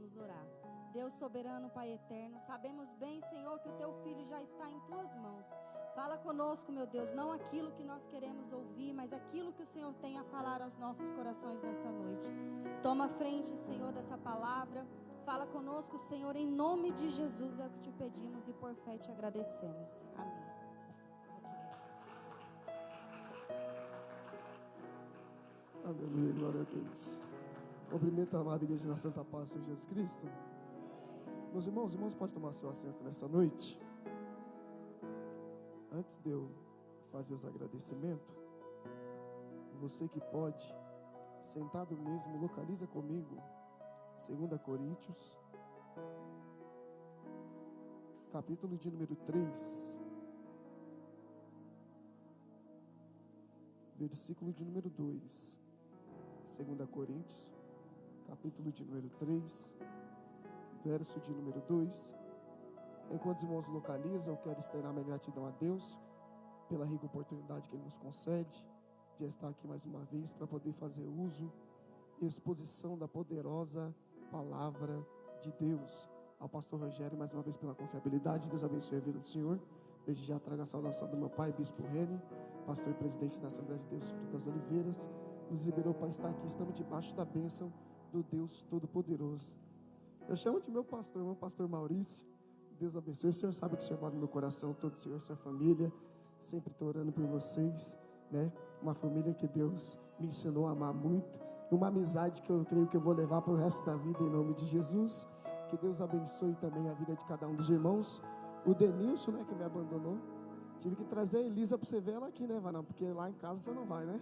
Vamos orar. Deus soberano, Pai eterno, sabemos bem, Senhor, que o Teu Filho já está em Tuas mãos. Fala conosco, meu Deus, não aquilo que nós queremos ouvir, mas aquilo que o Senhor tem a falar aos nossos corações nessa noite. Toma frente, Senhor, dessa palavra. Fala conosco, Senhor, em nome de Jesus é o que te pedimos e por fé te agradecemos. Amém. Aleluia, glória a Deus. Cumprimento a amada igreja da Santa Paz, Senhor Jesus Cristo. Meus irmãos podem tomar seu assento nessa noite. Antes de eu fazer os agradecimentos, você que pode, sentado mesmo, localiza comigo 2 Coríntios, capítulo de número 3, versículo de número 2. 2 Coríntios, capítulo de número 3, verso de número 2. Enquanto os irmãos localizam, eu quero externar minha gratidão a Deus pela rica oportunidade que Ele nos concede de estar aqui mais uma vez para poder fazer uso e exposição da poderosa palavra de Deus. Ao pastor Rogério, mais uma vez pela confiabilidade. Deus abençoe a vida do Senhor. Desde já trago a saudação do meu pai, Bispo Reni, pastor e presidente da Assembleia de Deus, Fruto das Oliveiras. Nos liberou para estar aqui. Estamos debaixo da bênção do Deus Todo-Poderoso. Eu chamo de meu pastor Maurício. Deus abençoe. O Senhor sabe que o Senhor mora no meu coração, todo o Senhor, sua família. Sempre estou orando por vocês, né? Uma família que Deus me ensinou a amar muito. Uma amizade que eu creio que eu vou levar para o resto da vida, em nome de Jesus. Que Deus abençoe também a vida de cada um dos irmãos. O Denilson, né, que me abandonou. Tive que trazer a Elisa para você ver ela aqui, né, Vanão? Porque lá em casa você não vai, né?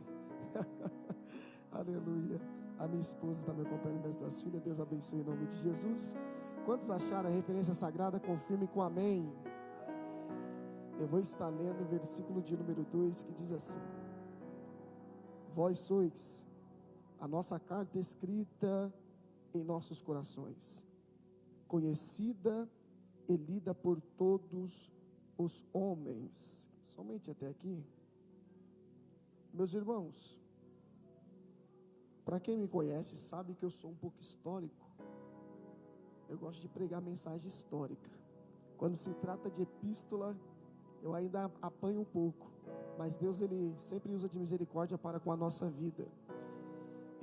Aleluia. A minha esposa está me acompanhando, das duas filhas. Deus abençoe em nome de Jesus. Quantos acharam a referência sagrada? Confirme com amém. Eu vou estar lendo o versículo de número 2, que diz assim: Vós sois a nossa carta escrita em nossos corações, conhecida e lida por todos os homens. Somente até aqui. Meus irmãos, para quem me conhece, sabe que eu sou um pouco histórico. Eu gosto de pregar mensagem histórica. Quando se trata de epístola, eu ainda apanho um pouco. Mas Deus, Ele sempre usa de misericórdia para com a nossa vida.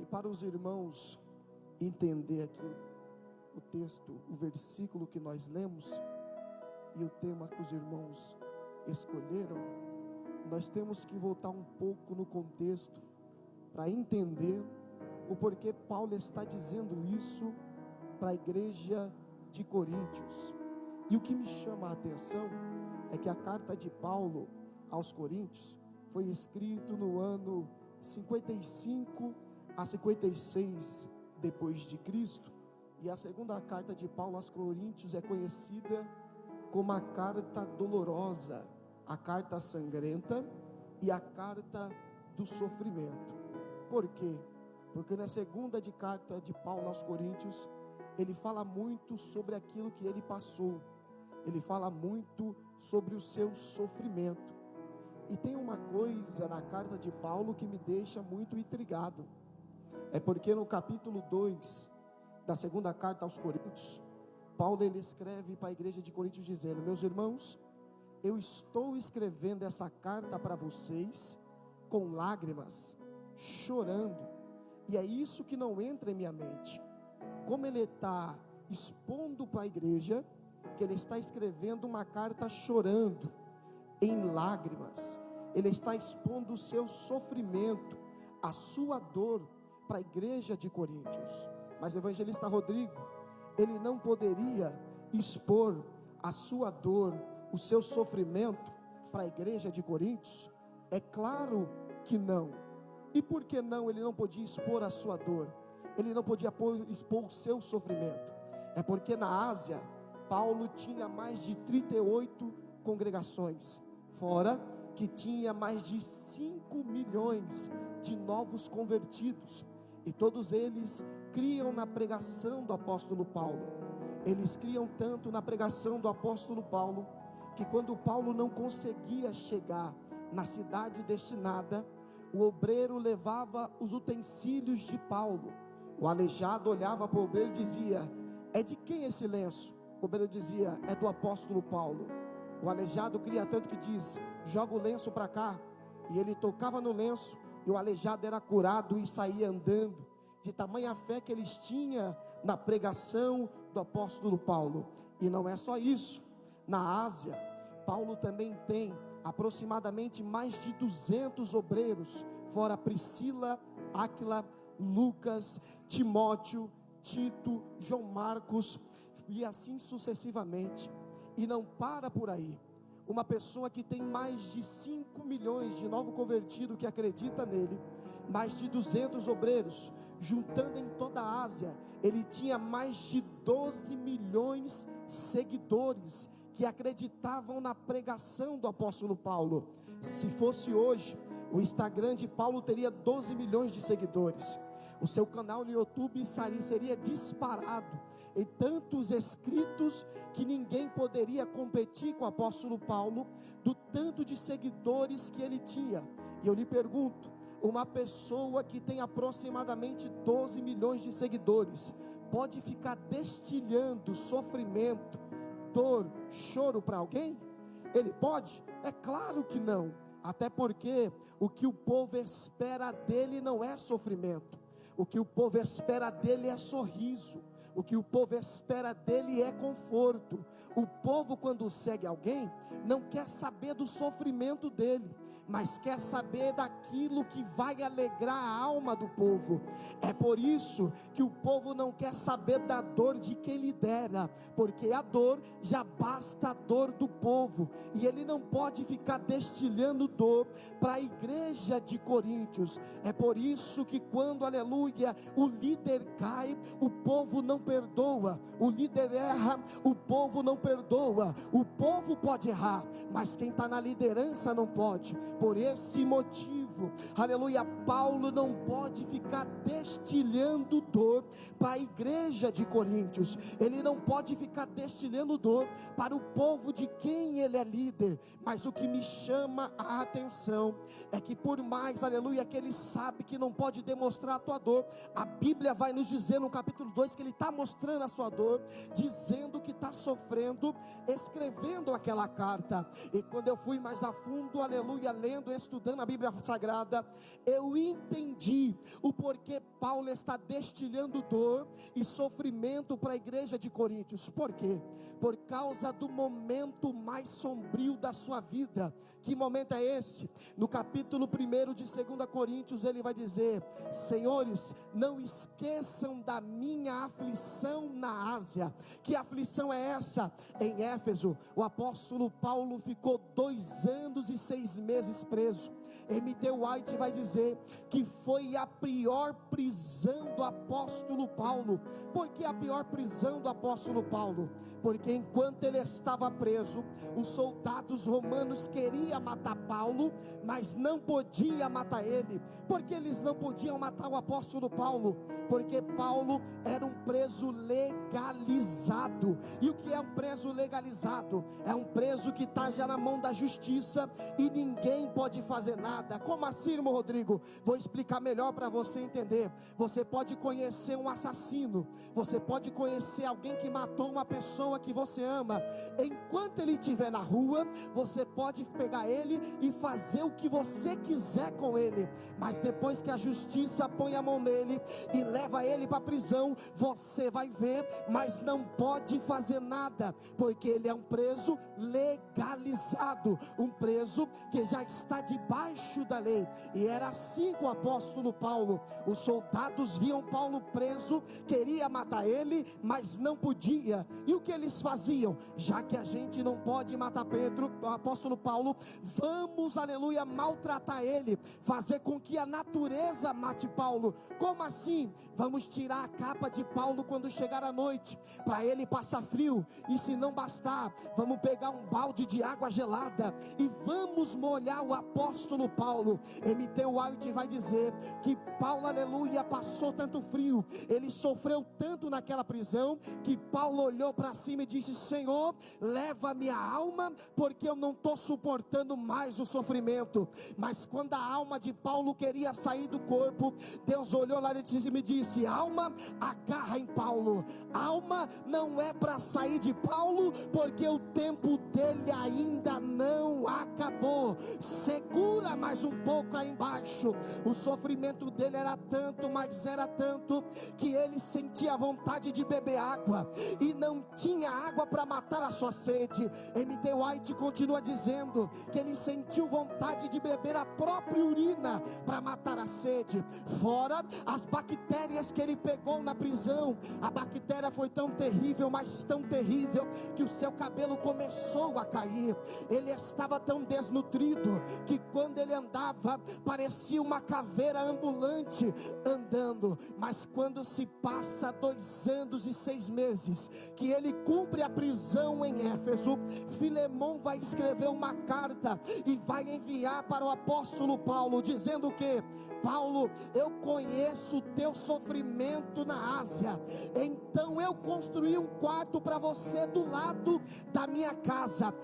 E para os irmãos entender aqui o texto, o versículo que nós lemos e o tema que os irmãos escolheram, nós temos que voltar um pouco no contexto para entender o porquê Paulo está dizendo isso para a igreja de Coríntios. E o que me chama a atenção é que a carta de Paulo aos Coríntios foi escrita no ano 55 a 56 depois de Cristo. E a segunda carta de Paulo aos Coríntios é conhecida como a carta dolorosa, a carta sangrenta e a carta do sofrimento. Por quê? Porque na segunda carta de Paulo aos Coríntios, ele fala muito sobre aquilo que ele passou. Ele fala muito sobre o seu sofrimento. E tem uma coisa na carta de Paulo que me deixa muito intrigado. É porque no capítulo 2 da segunda carta aos Coríntios, Paulo ele escreve para a igreja de Coríntios dizendo: Meus irmãos, eu estou escrevendo essa carta para vocês com lágrimas, chorando. E é isso que não entra em minha mente. Como ele está expondo para a igreja, que ele está escrevendo uma carta chorando, em lágrimas. Ele está expondo o seu sofrimento, a sua dor para a igreja de Coríntios. Mas o evangelista Rodrigo, ele não poderia expor a sua dor, o seu sofrimento para a igreja de Coríntios? É claro que não. E por que não? Ele não podia expor a sua dor, ele não podia expor o seu sofrimento. É porque na Ásia, Paulo tinha mais de 38 congregações, fora que tinha mais de 5 milhões de novos convertidos, e todos eles criam na pregação do apóstolo Paulo. Eles criam tanto na pregação do apóstolo Paulo, que quando Paulo não conseguia chegar na cidade destinada, o obreiro levava os utensílios de Paulo. O aleijado olhava para o obreiro e dizia: é de quem esse lenço? O obreiro dizia: é do apóstolo Paulo. O aleijado cria tanto que diz: joga o lenço para cá. E ele tocava no lenço, e o aleijado era curado e saía andando, de tamanha fé que eles tinham na pregação do apóstolo Paulo. E não é só isso. Na Ásia, Paulo também tem aproximadamente mais de 200 obreiros, fora Priscila, Áquila, Lucas, Timóteo, Tito, João Marcos, e assim sucessivamente. E não para por aí. Uma pessoa que tem mais de 5 milhões de novo convertido que acredita nele, mais de 200 obreiros, juntando em toda a Ásia, ele tinha mais de 12 milhões de seguidores que acreditavam na pregação do apóstolo Paulo. Se fosse hoje, o Instagram de Paulo teria 12 milhões de seguidores. O seu canal no YouTube seria disparado, e tantos inscritos que ninguém poderia competir com o apóstolo Paulo, do tanto de seguidores que ele tinha. E eu lhe pergunto, uma pessoa que tem aproximadamente 12 milhões de seguidores, pode ficar destilhando sofrimento, dor, choro para alguém? Ele pode? É claro que não. Até porque o que o povo espera dele não é sofrimento. O que o povo espera dele é sorriso. O que o povo espera dele é conforto. O povo, quando segue alguém, não quer saber do sofrimento dele, mas quer saber daquilo que vai alegrar a alma do povo. É por isso que o povo não quer saber da dor de quem lidera, porque a dor já basta a dor do povo, e ele não pode ficar destilhando dor para a igreja de Coríntios. É por isso que quando, aleluia, o líder cai, o povo não perdoa. O líder erra, o povo não perdoa. O povo pode errar, mas quem está na liderança não pode. Por esse motivo, aleluia, Paulo não pode ficar destilhando dor para a igreja de Coríntios. Ele não pode ficar destilhando dor para o povo de quem ele é líder. Mas o que me chama a atenção é que, por mais, aleluia, que ele sabe que não pode demonstrar a tua dor, a Bíblia vai nos dizer no capítulo 2 que ele está mostrando a sua dor, dizendo que está sofrendo, escrevendo aquela carta. E quando eu fui mais a fundo, aleluia, lendo, estudando a Bíblia Sagrada, eu entendi o porquê Paulo está destilhando dor e sofrimento para a igreja de Coríntios. Por quê? Por causa do momento mais sombrio da sua vida. Que momento é esse? No capítulo 1 de 2 Coríntios, ele vai dizer: senhores, não esqueçam da minha aflição na Ásia. Que aflição é essa? Em Éfeso, o apóstolo Paulo ficou 2 anos e 6 meses preso. M.T. White vai dizer que foi a pior prisão do apóstolo Paulo. Por que a pior prisão do apóstolo Paulo? Porque enquanto ele estava preso, os soldados romanos queriam matar Paulo, mas não podiam matar ele. Por que eles não podiam matar o apóstolo Paulo? Porque Paulo era um preso legalizado. E o que é um preso legalizado? É um preso que está já na mão da justiça e ninguém pode fazer nada. Como assim, irmão Rodrigo? Vou explicar melhor para você entender. Você pode conhecer um assassino, você pode conhecer alguém que matou uma pessoa que você ama. Enquanto ele estiver na rua, você pode pegar ele e fazer o que você quiser com ele, mas depois que a justiça põe a mão nele e leva ele para a prisão, você vai ver, mas não pode fazer nada, porque ele é um preso legalizado, um preso que já está debaixo da lei. E era assim com o apóstolo Paulo. Os soldados viam Paulo preso, queria matar ele, mas não podia. E o que eles faziam? Já que a gente não pode matar Pedro, o apóstolo Paulo, vamos, aleluia, maltratar ele, fazer com que a natureza mate Paulo. Como assim? Vamos tirar a capa de Paulo quando chegar a noite, para ele passar frio. E se não bastar, vamos pegar um balde de água gelada e vamos molhar o apóstolo Paulo. M.T. White vai dizer que Paulo, aleluia, aleluia, passou tanto frio, ele sofreu tanto naquela prisão, que Paulo olhou para cima e disse: Senhor, leva minha alma, porque eu não estou suportando mais o sofrimento. Mas quando a alma de Paulo queria sair do corpo, Deus olhou lá e me disse: alma, agarra em Paulo. Alma, não é para sair de Paulo, porque o tempo dele ainda não acabou. Segura mais um pouco aí embaixo. O sofrimento dele era tanto, mas era tanto, que ele sentia vontade de beber água, e não tinha água para matar a sua sede. M.T. White continua dizendo que ele sentiu vontade de beber a própria urina para matar a sede. Fora as bactérias que ele pegou na prisão. A bactéria foi tão terrível, mas tão terrível, que o seu cabelo começou a cair. Ele estava tão desnutrido, que quando ele andava, parecia uma caveira ambulante andando. Mas quando se passa 2 anos e 6 meses, que ele cumpre a prisão em Éfeso, Filemão vai escrever uma carta e vai enviar para o apóstolo Paulo, dizendo que: Paulo, eu conheço o teu sofrimento na Ásia, então eu construí um quarto para você do lado da minha casa.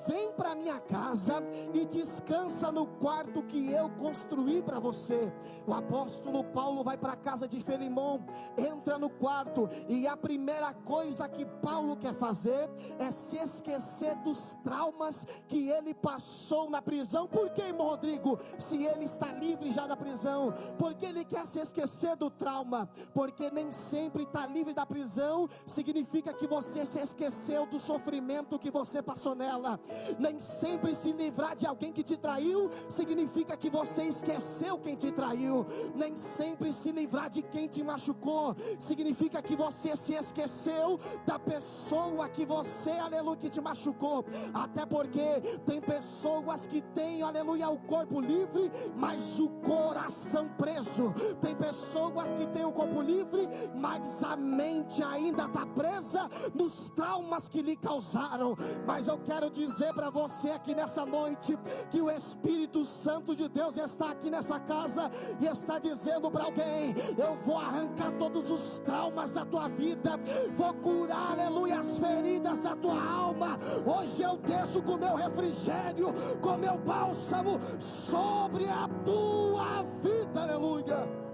Vem para minha casa e descansa no quarto que eu construí para você. O apóstolo Paulo vai para a casa de Filemão, entra no quarto, e a primeira coisa que Paulo quer fazer é se esquecer dos traumas que ele passou na prisão. Por que, irmão Rodrigo, se ele está livre já da prisão? Porque ele quer se esquecer do trauma. Porque nem sempre estar livre da prisão significa que você se esqueceu do sofrimento que você passou nela. Nem sempre se livrar de alguém que te traiu significa que você esqueceu quem te traiu. Nem sempre se livrar de quem te machucou significa que você se esqueceu da pessoa que você, aleluia, que te machucou. Até porque tem pessoas que têm, aleluia, o corpo livre, mas o coração preso. Tem pessoas que têm o corpo livre, mas a mente ainda está presa nos traumas que lhe causaram. Mas eu quero dizer para você aqui nessa noite, que o Espírito Santo de Deus está aqui nessa casa e está dizendo para alguém: eu vou arrancar todos os traumas da tua vida, vou curar, aleluia, as feridas da tua alma. Hoje eu desço com meu refrigério, com meu bálsamo sobre a tua vida, aleluia.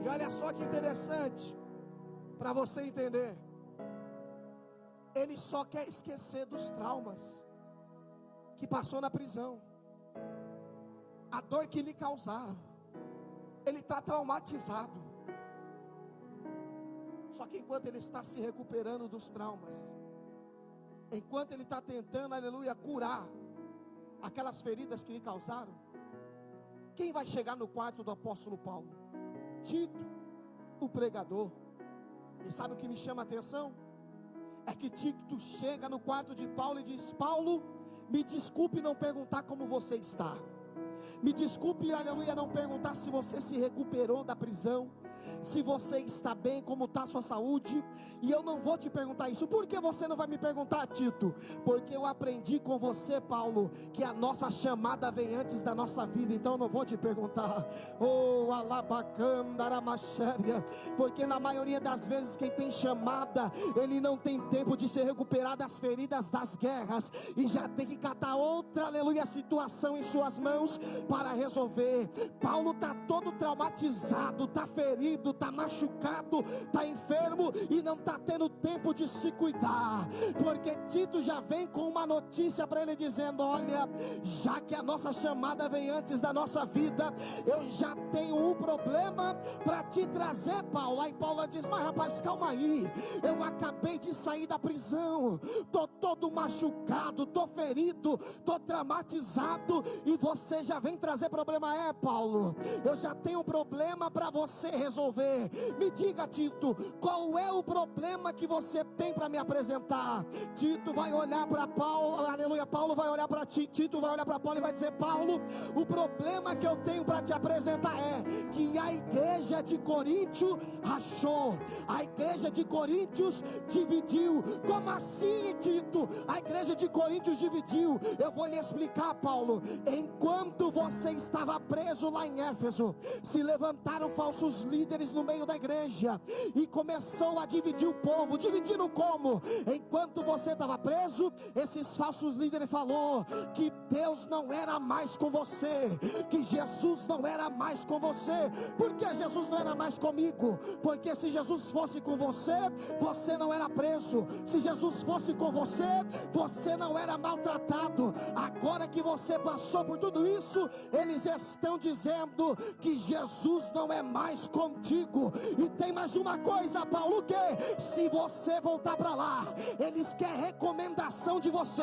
E olha só que interessante, para você entender, ele só quer esquecer dos traumas que passou na prisão, a dor que lhe causaram. Ele está traumatizado. Só que enquanto ele está se recuperando dos traumas, enquanto ele está tentando, aleluia, curar aquelas feridas que lhe causaram, quem vai chegar no quarto do apóstolo Paulo? Tito, o pregador. E sabe o que me chama a atenção? É que Tito chega no quarto de Paulo e diz: Paulo, me desculpe não perguntar como você está. Me desculpe, aleluia, não perguntar se você se recuperou da prisão, se você está bem, como está a sua saúde. E eu não vou te perguntar isso. Por que você não vai me perguntar, Tito? Porque eu aprendi com você, Paulo, que a nossa chamada vem antes da nossa vida. Então eu não vou te perguntar. Oh, alabacandaramachéria. Porque na maioria das vezes quem tem chamada, ele não tem tempo de se recuperar das feridas das guerras, e já tem que catar outra, aleluia, situação em suas mãos para resolver. Paulo está todo traumatizado, está ferido, está machucado, está enfermo e não está tendo tempo de se cuidar, porque Tito já vem com uma notícia para ele dizendo: olha, já que a nossa chamada vem antes da nossa vida, eu já tenho um problema para te trazer, Paulo. Aí Paulo diz: mas rapaz, calma aí, eu acabei de sair da prisão, estou todo machucado, estou ferido, estou traumatizado, e você já vem trazer problema? É, Paulo, eu já tenho um problema para você resolver. resolver. Me diga, Tito, qual é o problema que você tem para me apresentar? Tito vai olhar para Paulo, aleluia, Paulo vai olhar para Tito, vai olhar para Paulo e vai dizer: Paulo, o problema que eu tenho para te apresentar é que a igreja de Coríntio rachou, a igreja de Coríntios dividiu. Como assim, Tito? A igreja de Coríntios dividiu. Eu vou lhe explicar, Paulo. Enquanto você estava preso lá em Éfeso, se levantaram falsos líderes no meio da igreja e começou a dividir o povo. Dividindo como? Enquanto você estava preso, esses falsos líderes falou que Deus não era mais com você, que Jesus não era mais com você. Por que Jesus não era mais comigo? Porque se Jesus fosse com você, você não era preso. Se Jesus fosse com você, você não era maltratado. Agora que você passou por tudo isso, eles estão dizendo que Jesus não é mais contigo. E tem mais uma coisa, Paulo, que se você voltar para lá, eles querem recomendação de você,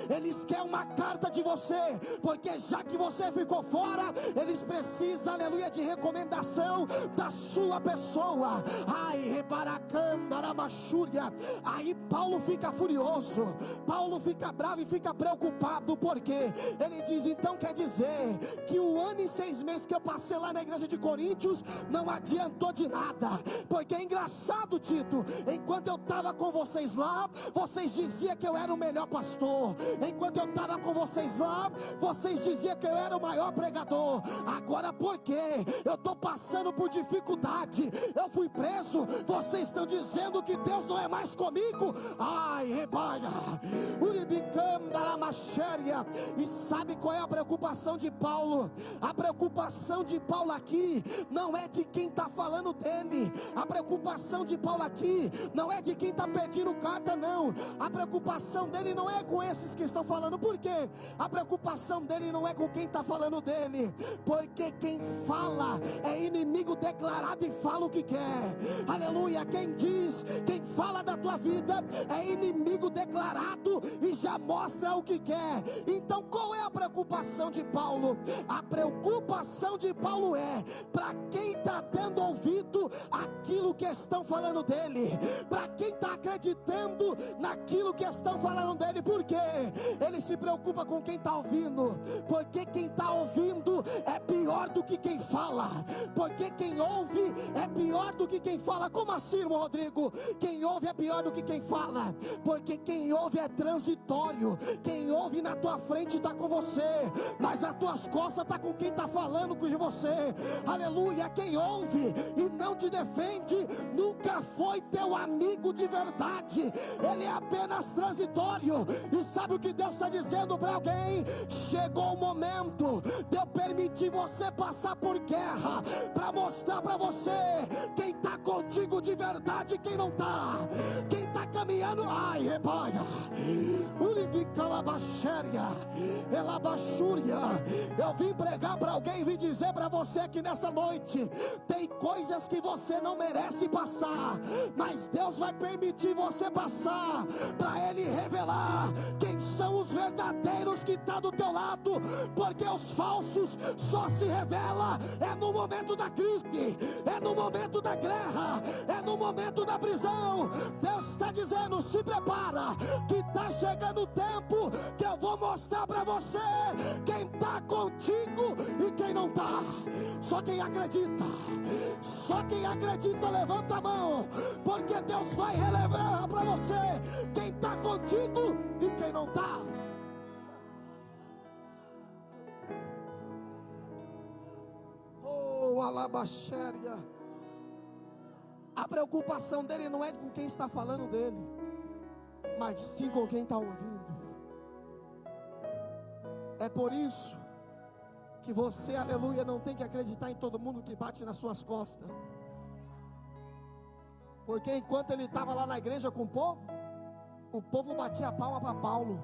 eles querem uma carta de você, porque já que você ficou fora, eles precisam, aleluia, de recomendação da sua pessoa. Ai, reparacanda na machúria. Aí Paulo fica furioso, Paulo fica bravo e fica preocupado, porque ele diz: então quer dizer que o ano e 6 meses que eu passei lá na igreja de Coríntios não adiantou de nada? Porque é engraçado, Tito, enquanto eu estava com vocês lá, vocês diziam que eu era o melhor pastor. Enquanto eu estava com vocês lá, vocês diziam que eu era o maior pregador. Agora, porque eu estou passando por dificuldade, eu fui preso, vocês estão dizendo que Deus não é mais comigo? Ai, rebaia, uribicanda la machéria. E sabe qual é a preocupação de Paulo? A preocupação de Paulo aqui não é de quem está falando dele. A preocupação de Paulo aqui não é de quem está pedindo carta, não. A preocupação dele não é com esses que estão falando. Por quê? A preocupação dele não é com quem está falando dele, porque quem fala é inimigo declarado e fala o que quer. Aleluia. Quem diz, quem fala da tua vida é inimigo declarado e já mostra o que quer. Então qual é a preocupação de Paulo? A preocupação de Paulo é para quem está dando ouvido àquilo que estão falando dele, para quem está acreditando naquilo que estão falando dele. Por quê? Ele se preocupa com quem está ouvindo, porque quem está ouvindo é pior do que quem fala, porque quem ouve é pior do que quem fala. Como assim, irmão Rodrigo? Quem ouve é pior do que quem fala, porque quem ouve é transitório. Quem ouve na tua frente está com você, mas nas tuas costas está com quem está falando com você. Aleluia. Quem ouve e não te defende nunca foi teu amigo de verdade, ele é apenas transitório. E sabe o que Deus está dizendo para alguém? Chegou o momento de eu permitir você passar por guerra, para mostrar para você quem está contigo de verdade e quem não está, quem está caminhando. Ai, rebaia, eu vim pregar para alguém, vim dizer para você que nessa noite tem coisas que você não merece passar, mas Deus vai permitir você passar, para Ele revelar quem são os verdadeiros que estão do teu lado, porque os falsos só se revela no momento da crise, no momento da guerra, no momento da prisão. Deus está dizendo: se prepara, que está chegando o tempo que eu vou mostrar para você quem está contigo e quem não está. Só quem acredita, só quem acredita levanta a mão, porque Deus vai revelar para você quem está contigo e quem não está. Oh, alabaxéria. A preocupação dele não é com quem está falando dele, mas sim com quem está ouvindo. É por isso que você, aleluia, não tem que acreditar em todo mundo que bate nas suas costas, porque enquanto ele estava lá na igreja com o povo batia a palma para Paulo,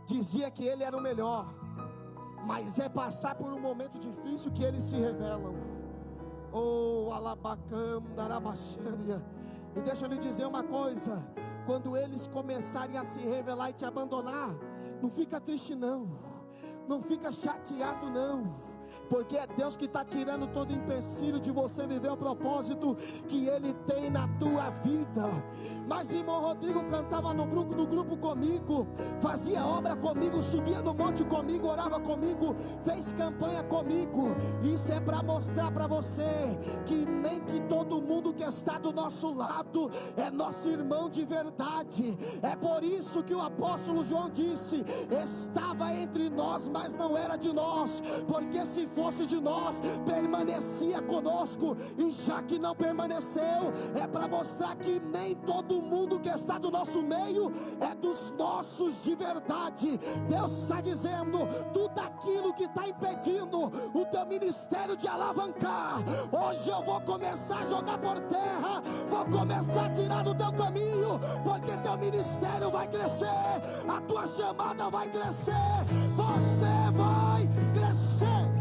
dizia que ele era o melhor, mas é passar por um momento difícil que eles se revelam. Oh, alabacanda, arabaxéria. E deixa eu lhe dizer uma coisa: quando eles começarem a se revelar e te abandonar, não fica triste não, não fica chateado não. porque é Deus que está tirando todo empecilho de você viver o propósito que Ele tem na tua vida. Mas irmão Rodrigo cantava no grupo comigo, fazia obra comigo, subia no monte comigo, orava comigo, fez campanha comigo. Isso é para mostrar para você que nem que todo mundo que está do nosso lado é nosso irmão de verdade. É por isso que o apóstolo João disse: estava entre nós, mas não era de nós, porque se fosse de nós, permanecia conosco. E já que não permaneceu, é para mostrar que nem todo mundo que está do nosso meio é dos nossos de verdade. Deus está dizendo: tudo aquilo que está impedindo o teu ministério de alavancar, hoje eu vou começar a jogar por terra, vou começar a tirar do teu caminho, porque teu ministério vai crescer, a tua chamada vai crescer, você vai crescer.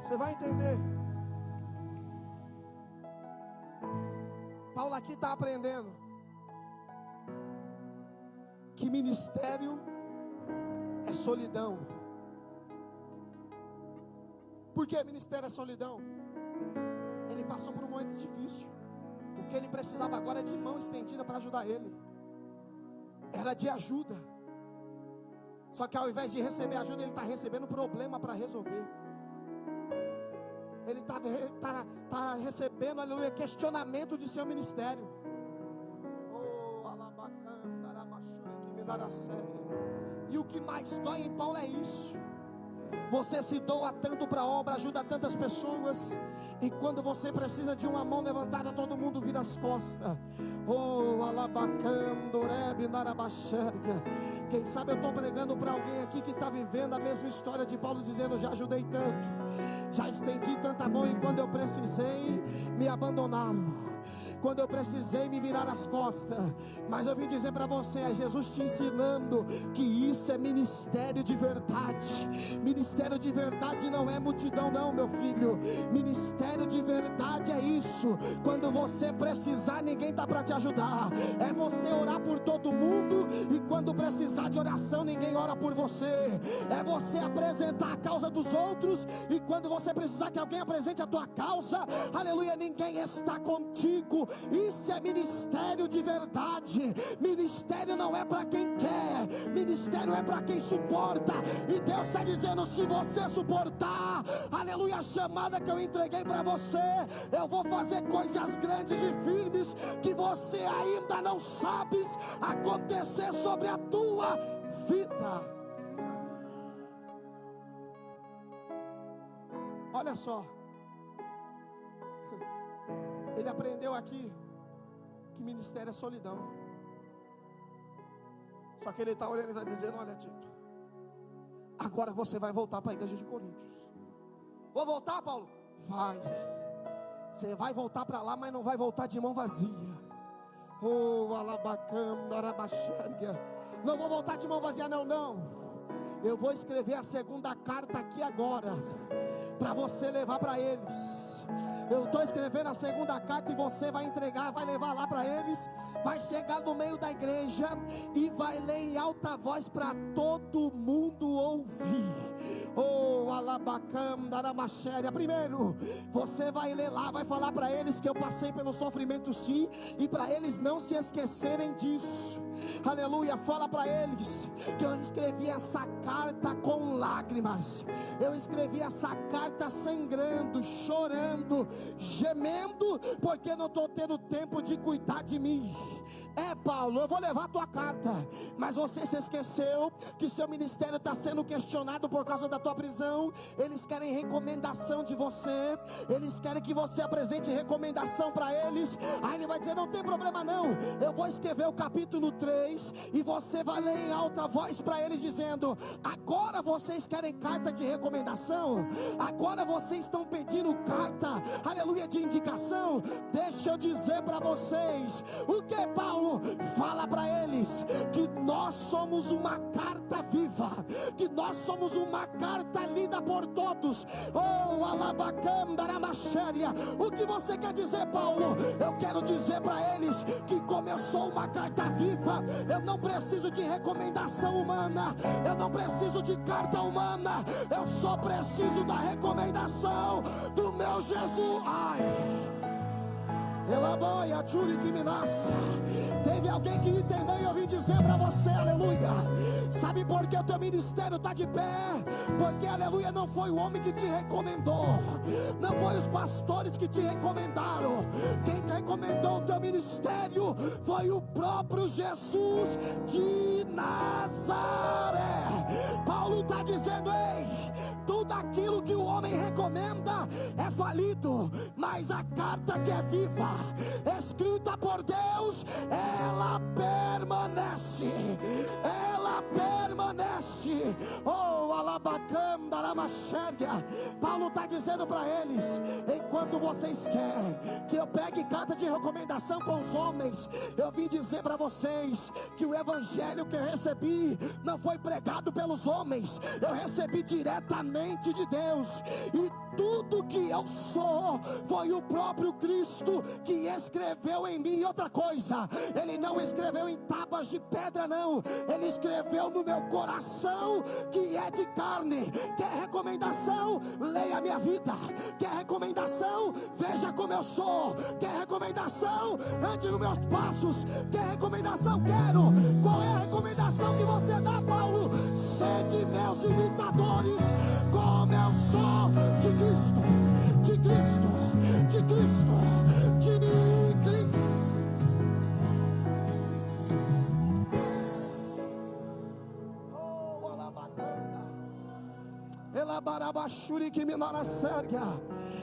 Você vai entender. Paulo aqui está aprendendo que ministério é solidão. Por que ministério é solidão? Ele passou por um momento difícil. O que ele precisava agora é de mão estendida para ajudar ele. Era de ajuda. Só que ao invés de receber ajuda, ele está recebendo problema para resolver. Ele está recebendo, aleluia, questionamento de seu ministério. Oh, alabacanda, aramachura, que me dará séria. E o que mais dói em Paulo é isso. Você se doa tanto para a obra, ajuda tantas pessoas, e quando você precisa de uma mão levantada, todo mundo vira as costas. Oh, alabacando, rebe, narabaxerga. Quem sabe eu estou pregando para alguém aqui que está vivendo a mesma história de Paulo, dizendo: já ajudei tanto, já estendi tanta mão, e quando eu precisei, me abandonaram. Quando eu precisei, me virar as costas. Mas eu vim dizer para você, é Jesus te ensinando que isso é ministério de verdade. Ministério de verdade não é multidão não, meu filho. Ministério de verdade é isso. Quando você precisar, ninguém está para te ajudar. É você orar por todo mundo, e quando precisar de oração, ninguém ora por você. É você apresentar a causa dos outros, e quando você precisar que alguém apresente a tua causa, aleluia, ninguém está contigo. Isso é ministério de verdade. Ministério não é para quem quer, ministério é para quem suporta. E Deus está dizendo: se você suportar, aleluia, a chamada que eu entreguei para você, eu vou fazer coisas grandes e firmes que você ainda não sabe acontecer sobre a tua vida. Olha só, ele aprendeu aqui que ministério é solidão. Só que ele está olhando e está dizendo: olha, Tito, agora você vai voltar para a igreja de Coríntios. Vou voltar, Paulo? Vai. Você vai voltar para lá, mas não vai voltar de mão vazia. Oh, alabacam, arabaxerga. Não vou voltar de mão vazia, não. Eu vou escrever a segunda carta aqui agora, para você levar para eles. Eu estou escrevendo a segunda carta, e você vai entregar, vai levar lá para eles. Vai chegar no meio da igreja e vai ler em alta voz para todo mundo ouvir. Oh, alabacam, daramachéria. Primeiro, você vai ler lá, vai falar para eles que eu passei pelo sofrimento sim, e para eles não se esquecerem disso. Aleluia, fala para eles que eu escrevi essa carta com lágrimas. Eu escrevi essa carta sangrando, chorando, gemendo, porque não estou tendo tempo de cuidar de mim. Paulo, eu vou levar a tua carta, mas você se esqueceu que seu ministério está sendo questionado por causa da tua prisão. Eles querem recomendação de você, eles querem que você apresente recomendação para eles. Aí ele vai dizer: não tem problema não, eu vou escrever o capítulo 3 e você vai ler em alta voz para eles, dizendo: Agora vocês querem carta de recomendação? Agora vocês estão pedindo carta, aleluia, de indicação? Deixa eu dizer para vocês, o que Paulo fala para eles? Que nós somos uma carta viva, que nós somos uma carta lida por todos. Oh, alabacambaramachéria. O que você quer dizer, Paulo? Eu quero dizer para eles que como eu sou uma carta viva, eu não preciso de recomendação humana, eu não preciso de carta humana, eu só preciso da recomendação do meu Jesus. Ai, ela vai, a Tchuri que me nasce. Teve alguém que entendeu e eu vim dizer para você, aleluia. Sabe por que o teu ministério está de pé? Porque, aleluia, não foi o homem que te recomendou, não foi os pastores que te recomendaram. Quem recomendou o teu ministério foi o próprio Jesus de Nazaré. Paulo está dizendo, ei, tudo aquilo que o homem recomenda é falido, mas a carta que é viva, escrita por Deus, ela permanece, ela permanece. Oh, alabacanda, alamachéria. Paulo está dizendo para eles, enquanto vocês querem que eu pegue carta de recomendação com os homens, eu vim dizer para vocês que o evangelho que eu recebi não foi pregado pelos homens, eu recebi diretamente de Deus, e tudo que eu sou foi o próprio Cristo que escreveu em mim. Outra coisa, Ele não escreveu em tábuas de pedra, não, Ele escreveu no meu coração, que é de carne. Quer recomendação? Leia a minha vida. Quer recomendação? Veja como eu sou. Quer recomendação? Ande nos meus passos. Quer recomendação? Quero. Qual é a recomendação que você dá, Paulo? Sede meus imitadores, como eu sou de Cristo, de Cristo, de Cristo, de Cristo. Oh, alabacanda, elabarabachuri que me narasserga.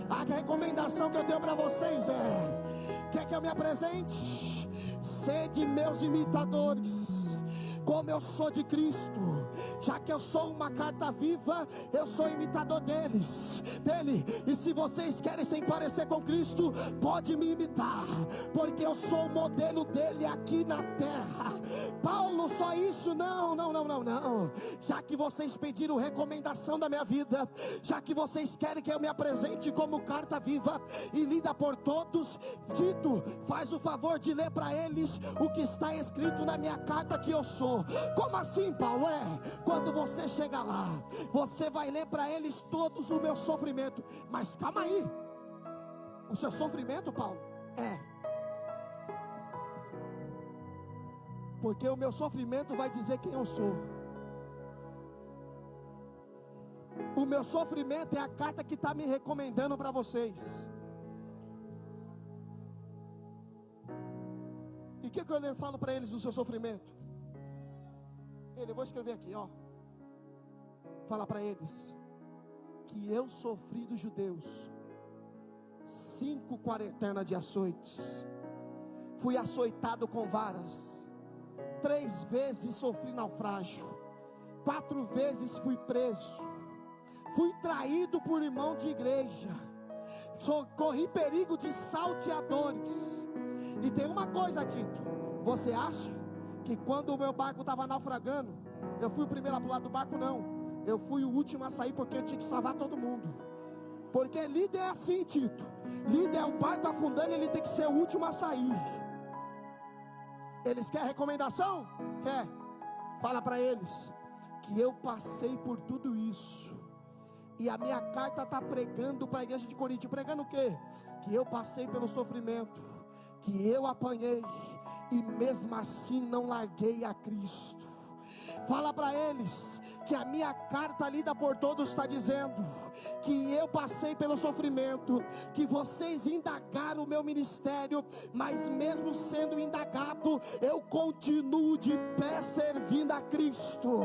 A recomendação que eu tenho para vocês é: quer que eu me apresente? Sede meus imitadores, como eu sou de Cristo. Já que eu sou uma carta viva, eu sou imitador dele. E se vocês querem se parecer com Cristo, pode me imitar, porque eu sou o modelo dele aqui na terra. Paulo, só isso? Não. Já que vocês pediram recomendação da minha vida, já que vocês querem que eu me apresente como carta viva e lida por todos, Tito, faz o favor de ler para eles o que está escrito na minha carta que eu sou. Como assim, Paulo? Quando você chegar lá, você vai ler para eles todos o meu sofrimento. Mas calma aí, o seu sofrimento, Paulo, porque o meu sofrimento vai dizer quem eu sou. O meu sofrimento é a carta que está me recomendando para vocês. E o que eu falo para eles do seu sofrimento? Eu vou escrever aqui, ó. Fala para eles que eu sofri dos judeus 5 quarentenas de açoites, fui açoitado com varas, 3 vezes sofri naufrágio, 4 vezes fui preso, fui traído por irmão de igreja, corri perigo de salteadores. E tem uma coisa, Tito, você acha que quando o meu barco estava naufragando, eu fui o primeiro a pular do barco? Não, eu fui o último a sair, porque eu tinha que salvar todo mundo. Porque líder é assim, Tito, líder é o barco afundando, ele tem que ser o último a sair. Eles querem recomendação? Quer? Fala para eles que eu passei por tudo isso, e a minha carta está pregando para a igreja de Corinto. Pregando o quê? Que eu passei pelo sofrimento, que eu apanhei, e mesmo assim não larguei a Cristo. Fala para eles que a minha carta lida por todos está dizendo que eu passei pelo sofrimento, que vocês indagaram o meu ministério, mas mesmo sendo indagado, eu continuo de pé servindo a Cristo.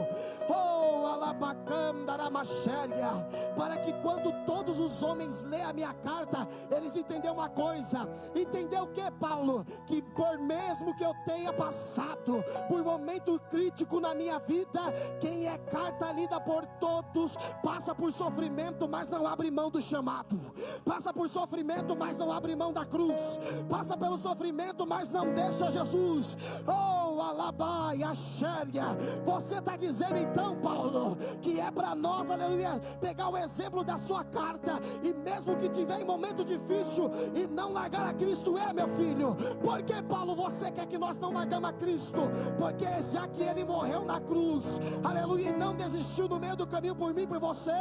Oh, alabacamdaramachéria, para que quando todos os homens leem a minha carta, eles entendam uma coisa. Entendeu o que, Paulo? Que por mesmo que eu tenha passado por momento crítico na minha vida. Quem é carta lida por todos, passa por sofrimento, mas não abre mão do chamado. Passa por sofrimento, mas não abre mão da cruz. Passa pelo sofrimento, mas não deixa Jesus. Oh, alabai, axéria. Você está dizendo então, Paulo, que é para nós, aleluia, pegar o exemplo da sua carta, e mesmo que tiver em momento difícil, e não largar a Cristo, meu filho. Porque, Paulo, você quer que nós não largamos a Cristo? Porque já que Ele morreu na cruz, aleluia, e não desistiu no meio do caminho por mim e por você,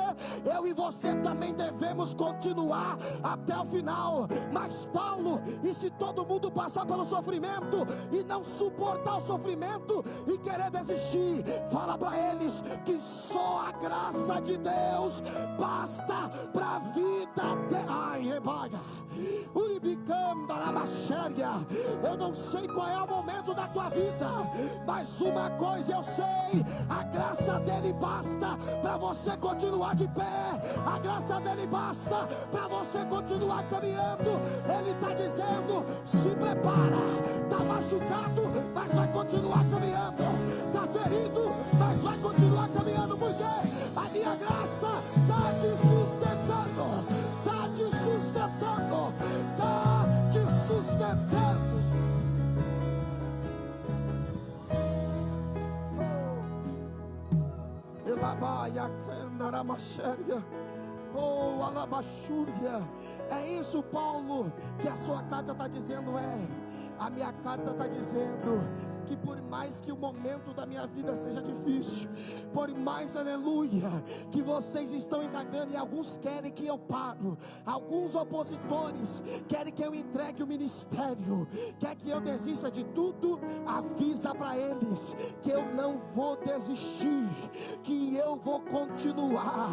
eu e você também devemos continuar até o final. Mas, Paulo, e se todo mundo passar pelo sofrimento e não suportar o sofrimento e querer desistir? Fala para eles que só a graça de Deus basta para a vida ai, rebaga. Uribicanda na machéria. Eu não sei qual é o momento da tua vida, mas uma coisa eu sei: a graça dele basta para você continuar de pé. A graça dele basta para você continuar caminhando. Ele está dizendo: se prepara. Está machucado, mas vai continuar caminhando. Está ferido, mas vai continuar caminhando. Porque a minha graça está te sustentando. Está te sustentando. Está te sustentando. Elabaia candara machéria. Oh, alabachúria. É isso, Paulo, que a sua carta está dizendo. A minha carta está dizendo que por mais que o momento da minha vida seja difícil, por mais, aleluia, que vocês estão indagando, e alguns querem que eu paro, alguns opositores querem que eu entregue o ministério, quer que eu desista de tudo, avisa para eles que eu não vou desistir, que eu vou continuar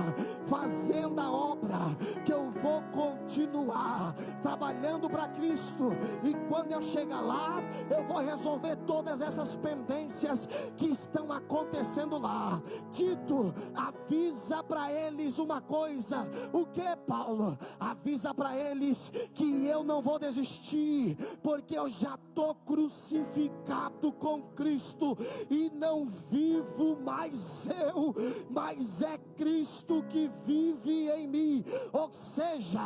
fazendo a obra, que eu vou continuar trabalhando para Cristo, e quando eu chegar lá, eu vou resolver todas essas pendências que estão acontecendo lá. Tito, avisa para eles uma coisa. O que, Paulo? Avisa para eles que eu não vou desistir, porque eu já estou crucificado com Cristo, e não vivo mais eu, mas é Cristo que vive em mim. Ou seja,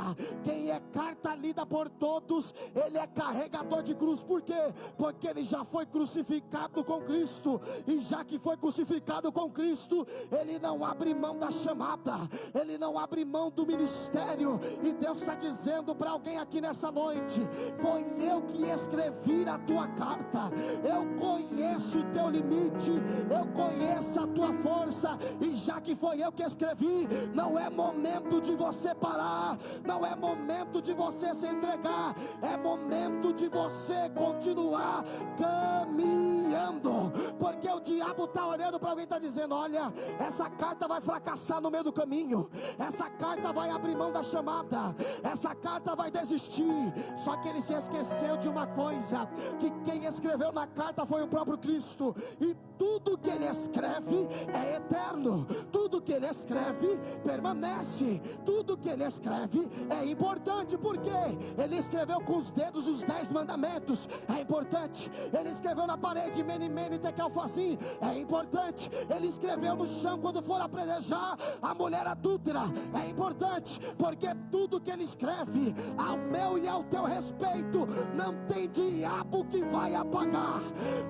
quem é carta lida por todos, ele é carregador de cruz. Por quê? Porque ele já foi crucificado com Cristo, e já que foi crucificado com Cristo, ele não abre mão da chamada, ele não abre mão do ministério. E Deus está dizendo para alguém aqui nessa noite: foi eu que escrevi a tua carta, eu conheço o teu limite, eu conheço a tua força, e já que foi eu que escrevi, não é momento de você parar, não é momento de você se entregar, é momento de você continuar caminhando, porque o diabo está olhando para alguém e está dizendo: olha, essa carta vai fracassar no meio do caminho, essa carta vai abrir mão da chamada, essa carta vai desistir. Só que ele se esqueceu de uma coisa, que quem escreveu na carta foi o próprio Cristo, e tudo que ele escreve é eterno, tudo que ele escreve permanece, tudo que ele escreve é importante. Porque ele escreveu com os dedos os 10 mandamentos, é importante. Ele escreveu na parede mene mene tekel fazim, é importante. Ele escreveu no chão quando for apedrejar a mulher adúltera, é importante. Porque tudo que ele escreve ao meu e ao teu respeito, não tem diabo que vai apagar,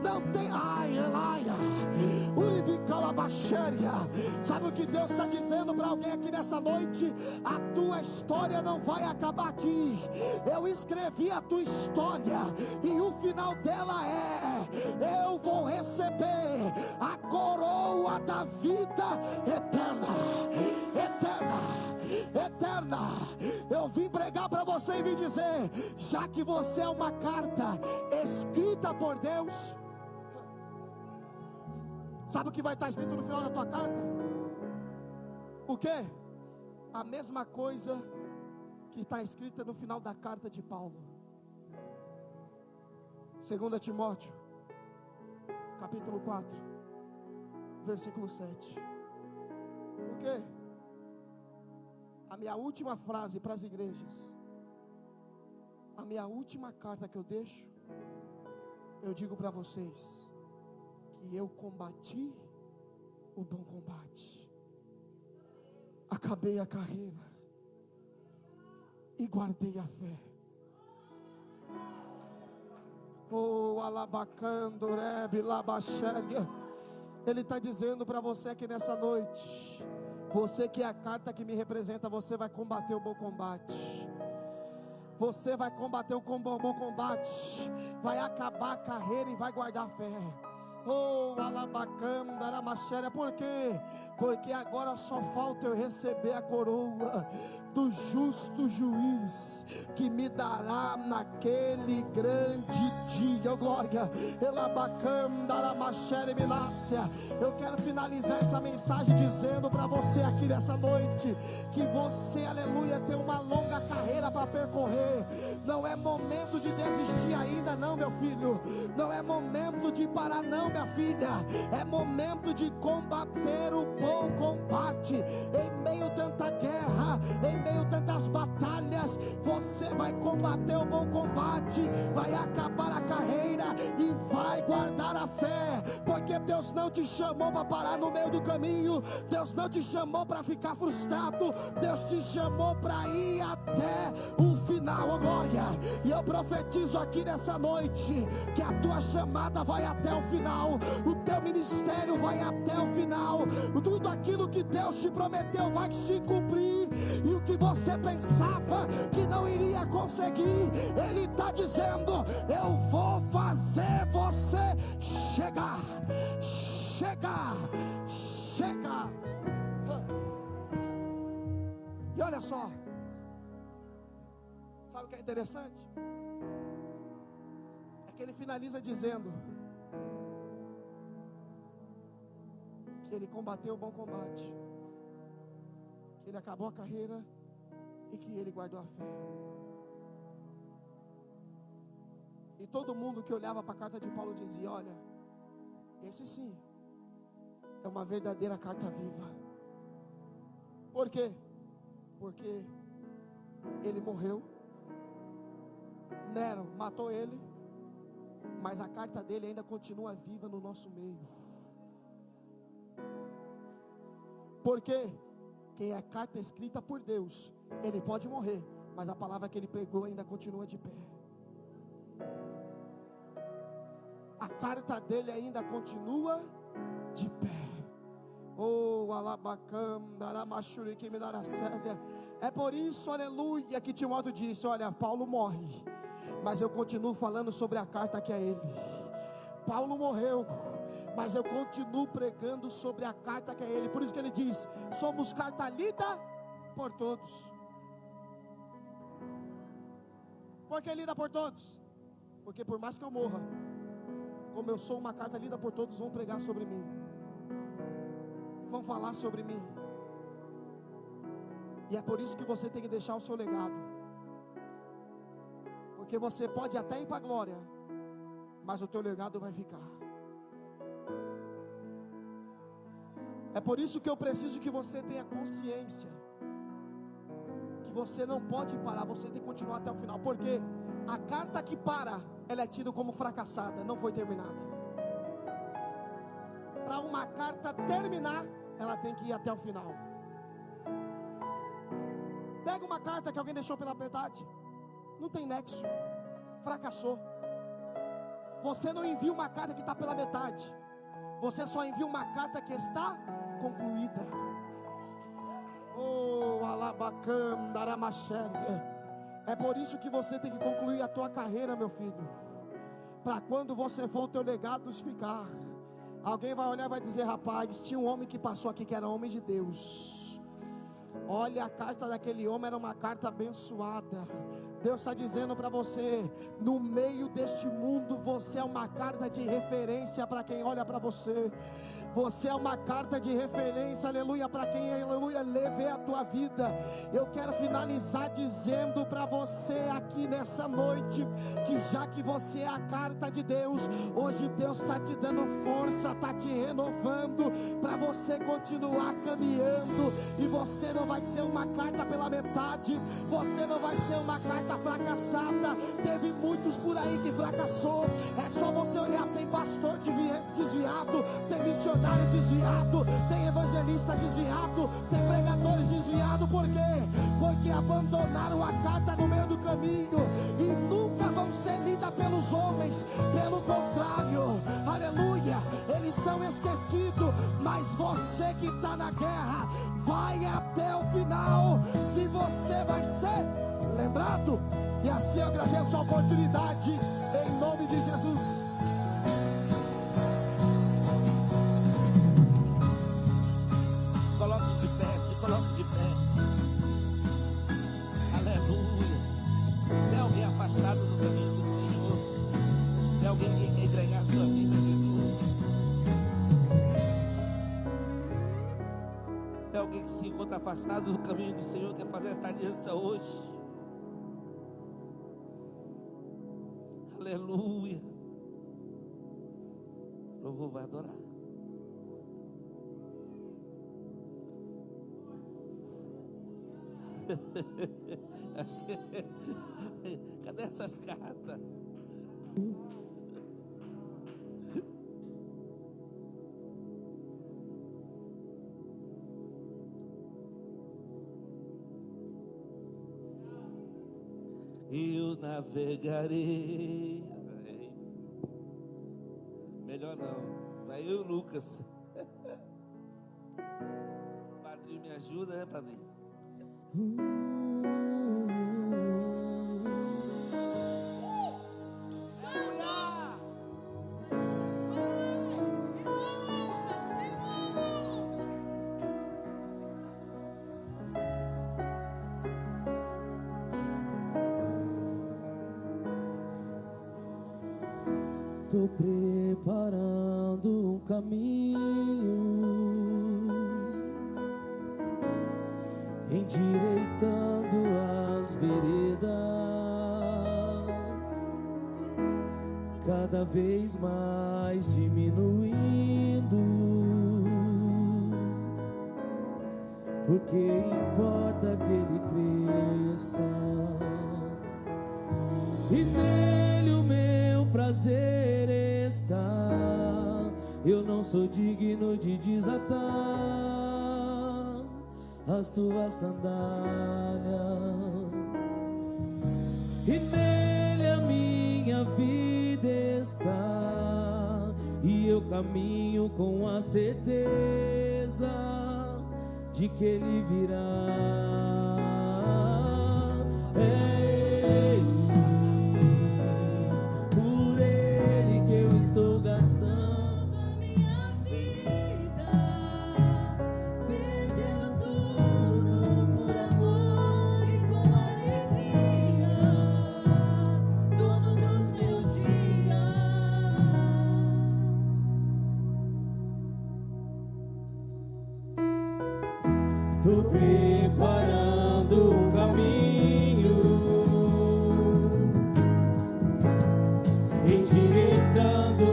não tem. Ai, Elaia, sabe o que Deus está dizendo para alguém aqui nessa noite? A tua história não vai acabar aqui. Eu escrevi a tua história, e o final dela eu vou receber a coroa da vida eterna, eterna, eterna. Eu vim pregar para você e vim dizer: já que você é uma carta escrita por Deus, sabe o que vai estar escrito no final da tua carta? O quê? A mesma coisa que está escrita no final da carta de Paulo. 2 Timóteo, capítulo 4, versículo 7. O quê? A minha última frase para as igrejas, a minha última carta que eu deixo, eu digo para vocês: que eu combati o bom combate, acabei a carreira e guardei a fé. Oh, alabacando, rebe, labaxéria. Ele está dizendo para você aqui nessa noite: você que é a carta que me representa, você vai combater o bom combate. Você vai combater o bom combate, vai acabar a carreira e vai guardar a fé. Oh, alabacanda, aramachéria. Por quê? Porque agora só falta eu receber a coroa do justo juiz, que me dará naquele grande dia. Oh, glória. Elabacanda, aramachéria, minácia. Eu quero finalizar essa mensagem dizendo para você aqui nessa noite, que você, aleluia, tem uma longa carreira para percorrer. Não é momento de desistir ainda não, meu filho. Não é momento de parar não, minha filha. É momento de combater o bom combate. Em meio a tanta guerra, em meio a tantas batalhas, você vai combater o bom combate, vai acabar a carreira e vai guardar a fé. Porque Deus não te chamou para parar no meio do caminho. Deus não te chamou para ficar frustrado. Deus te chamou para ir até o final. Oh, glória. E eu profetizo aqui nessa noite que a tua chamada vai até o final, o teu ministério vai até o final. Tudo aquilo que Deus te prometeu vai se cumprir. E o que você pensava que não iria conseguir, Ele está dizendo: eu vou fazer você chegar. Chegar. Chegar. E olha só, sabe o que é interessante? É que ele finaliza dizendo que ele combateu o bom combate, que ele acabou a carreira e que ele guardou a fé. E todo mundo que olhava para a carta de Paulo dizia: olha, esse sim é uma verdadeira carta viva. Por quê? Porque ele morreu, Nero matou ele, mas a carta dele ainda continua viva no nosso meio. Porque quem é carta escrita por Deus, ele pode morrer, mas a palavra que ele pregou ainda continua de pé. A carta dele ainda continua de pé. Oh, alabacanda, aramachuri, que me dará séria. É por isso, aleluia, que Timóteo disse: olha, Paulo morre, mas eu continuo falando sobre a carta que é ele. Paulo morreu, mas eu continuo pregando sobre a carta que é ele. Por isso que ele diz: somos carta lida por todos. Por que lida por todos? Porque por mais que eu morra, como eu sou uma carta lida por todos, vão pregar sobre mim, vão falar sobre mim. E é por isso que você tem que deixar o seu legado. Porque você pode até ir para a glória, mas o teu legado vai ficar. É por isso que eu preciso que você tenha consciência que você não pode parar, você tem que continuar até o final. Porque a carta que para, ela é tida como fracassada, não foi terminada. Para uma carta terminar, ela tem que ir até o final. Pega uma carta que alguém deixou pela metade, não tem nexo, fracassou. Você não envia uma carta que está pela metade, você só envia uma carta que está concluída. Oh, alabacam, daramachéria. É por isso que você tem que concluir a tua carreira, meu filho, para quando você for, o teu legado ficar. Alguém vai olhar e vai dizer: rapaz, tinha um homem que passou aqui que era homem de Deus. Olha, a carta daquele homem era uma carta abençoada. Deus está dizendo para você: no meio deste mundo, você é uma carta de referência para quem olha para você. Você é uma carta de referência, aleluia, para quem, aleluia, leve a tua vida. Eu quero finalizar dizendo para você aqui nessa noite, que já que você é a carta de Deus, hoje Deus está te dando força, está te renovando, para você continuar caminhando. E você não vai ser uma carta pela metade, você não vai ser uma carta está fracassada. Teve muitos por aí que fracassou. É só você olhar, tem pastor desviado, tem missionário desviado, tem evangelista desviado, tem pregadores desviados. Por quê? Porque abandonaram a carta no meio do caminho e nunca vão ser lidas pelos homens. Pelo contrário, aleluia, eles são esquecidos. Mas você que está na guerra, vai até o final, que você vai ser lembrado. E assim eu agradeço a oportunidade, em nome de Jesus. Coloque de pé, se coloque de pé. Aleluia. Tem alguém afastado do caminho do Senhor? Tem alguém que quer entregar sua vida a Jesus? Tem alguém que se encontra afastado do caminho do Senhor, quer fazer esta aliança hoje? Aleluia. Louvor, vai adorar. Cadê essas cartas? Eu navegarei. Melhor não. Vai eu e o Lucas. Padrinho, me ajuda, né, padrinho? Tô preparando um caminho, endireitando as veredas, cada vez mais diminuindo, porque importa que ele cresça, e nele o meu prazer está. Eu não sou digno de desatar as tuas sandálias, e nele a minha vida está, e eu caminho com a certeza de que ele virá. Por ele que eu estou gastando a minha vida, perdendo tudo por amor e com alegria, dono dos meus dias. Tô preparando um caminho, endireitando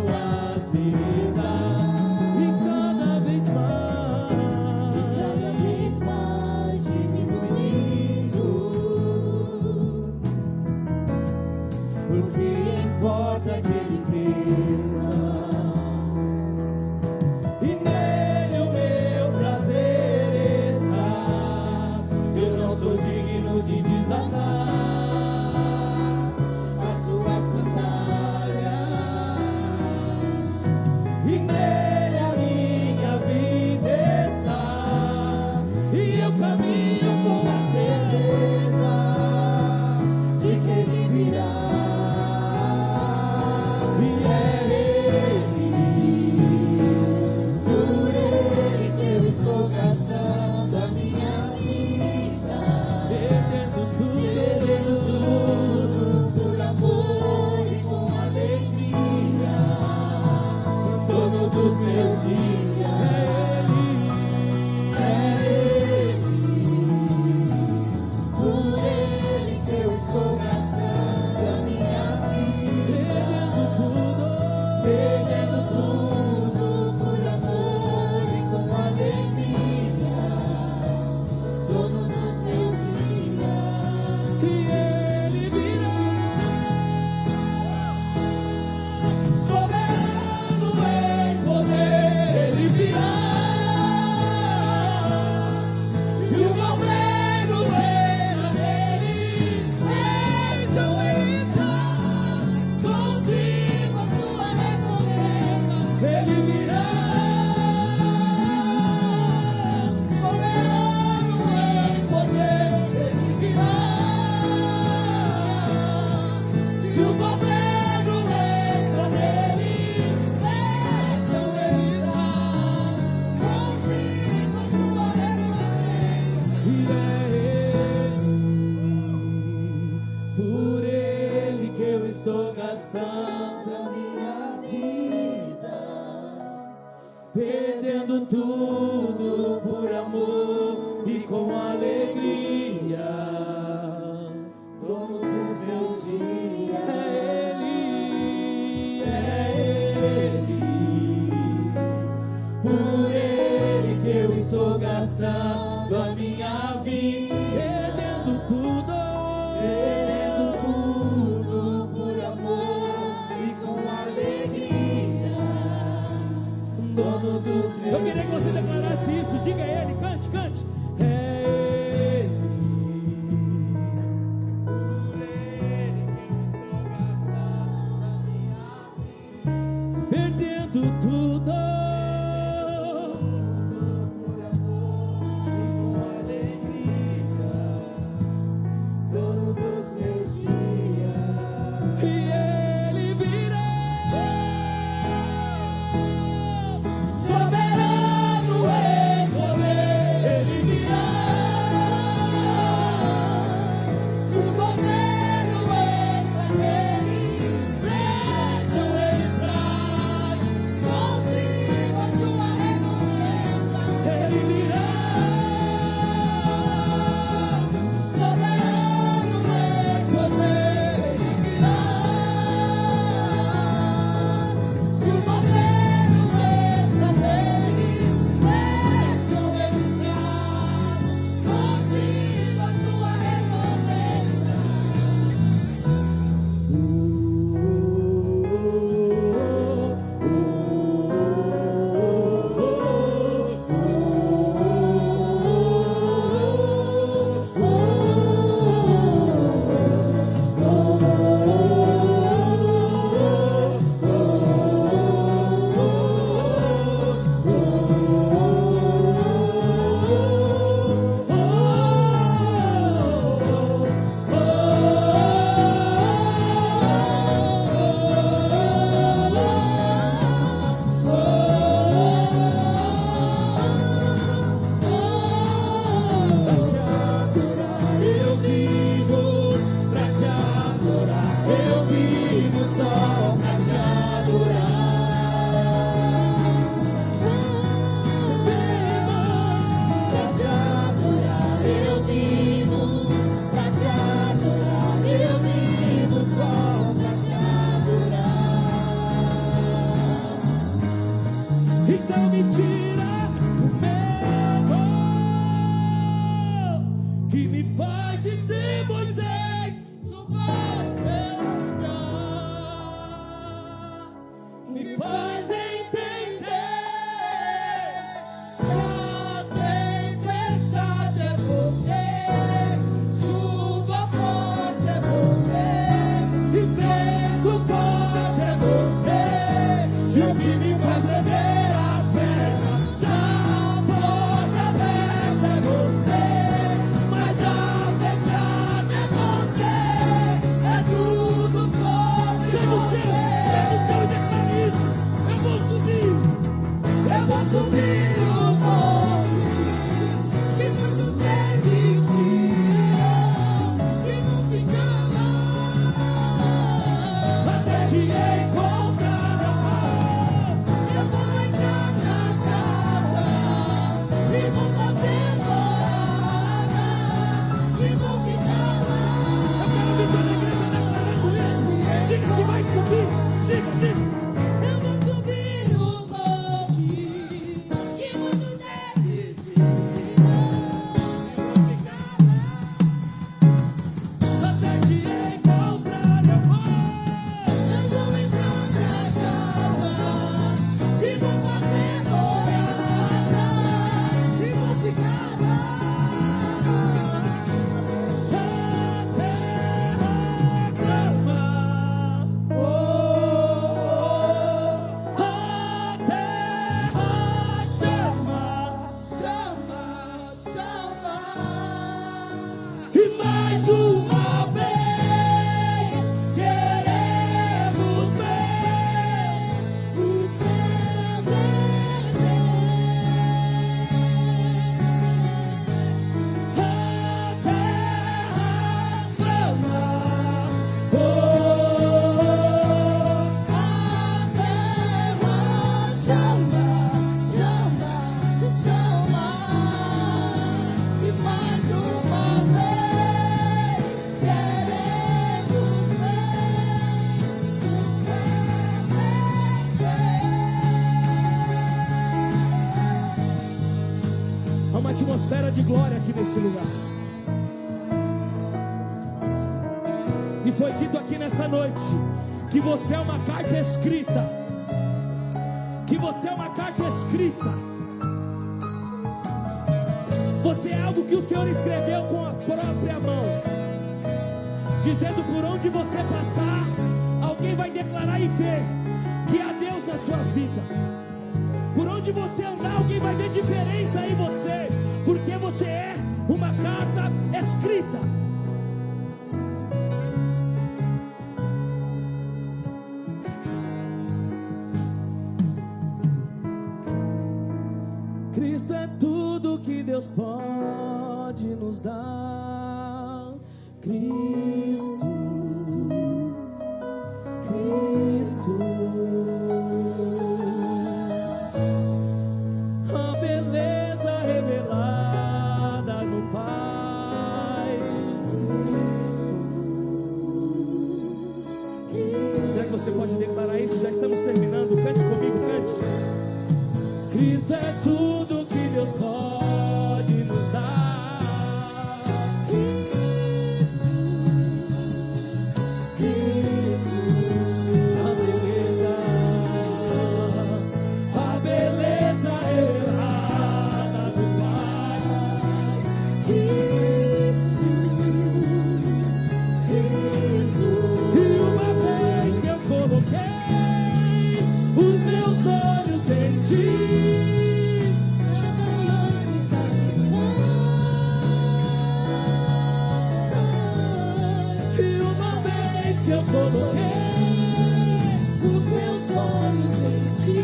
as veredas, e cada vez mais diminuindo, porque importa que ele cresça, e nele o meu prazer está. Eu não sou digno de desatar as suas sandálias, e nele a minha vida está, e eu caminho com a certeza de que ele virá. E é ele, por ele que eu estou gastando a minha vida, perdendo tudo. gastando a minha vida, perdendo tudo por amor e com alegria, dono dos meus dias. É Ele, por Ele que eu estou gastando a minha vida, perdendo tudo por amor e com alegria, dono dos meus. Eu queria que você declarasse isso. Diga a Ele, cante, cante. É Ele, por Ele que eu estou gastando a minha vida, perdendo tudo por amor e com alegria, dono dos meus dias. E Ele virá, soberano em poder. Ele virá, o governo entra nele, vejam Ele traz consigo a sua recompensa. Ele virá, soberano em poder. Ele virá, o governo entra nele, vejam Ele traz consigo a sua Eu vivo pra te adorar, eu vivo só pra te adorar. Pra te adorar, eu vivo pra te adorar, eu vivo só pra te adorar. Então me tira do medo que me faz dizer Moisés, suba meu lugar, me faz entender a tempestade é você, chuva forte é você, e vento forte é você, e o que me faz tremer as pernas, a porta aberta é você, mas a fechada é você, é tudo sobre você. Eu vou subir o monte que muitos desistiram, que não fica lá, até te encontrar. Eu vou entrar na casa e vou fazer morada, e vou ficar lá. Eu quero ver toda a igreja declarando isso. Diga que vai subir, diga, diga. Eu vou subir o monte que muitos desistiram, eu vou ficar lá, até te encontrar. Eu vou entrar na casa e vou fazer morada, e vou ficar lá. palavra de glória aqui nesse lugar. E foi dito aqui nessa noite que você é uma carta escrita. Que você é uma carta escrita. Você é algo que o Senhor escreveu com a própria mão, dizendo por onde você passar, alguém vai declarar e ver que há Deus na sua vida. Por onde você andar, alguém vai ver diferença em você, porque você é uma carta escrita. Cristo é tudo que Deus pode nos dar. Cristo, Cristo, a beleza revelada no Pai. Será que você pode declarar isso? Já estamos terminando. Cante comigo, cante. Cristo é tudo que Deus pode nos dar. A beleza revelada do Pai. E uma vez que eu coloquei os meus olhos em Ti, que eu coloquei os meus olhos em Ti,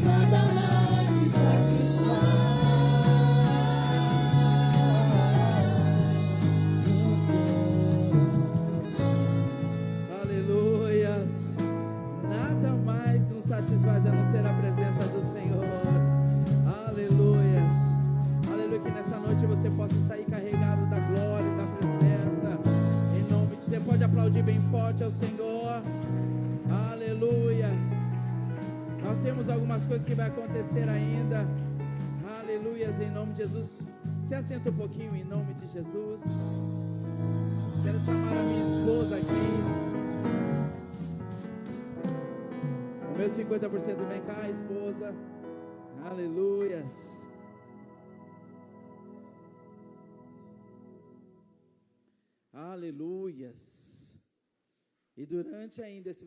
cada lágrima satisfaz. Aleluias. Nada mais nos satisfaz a não ser a presença do Senhor. Aleluias. Aleluia, que nessa noite você possa sair carregado da glória e da presença. Você pode aplaudir bem forte ao Senhor. Aleluia. Nós temos algumas coisas que vai acontecer ainda. Aleluias, em nome de Jesus. Se assenta um pouquinho em nome de Jesus. Quero chamar a minha esposa aqui. O meu 50% vem cá, esposa. Aleluias. Aleluias. E durante ainda esse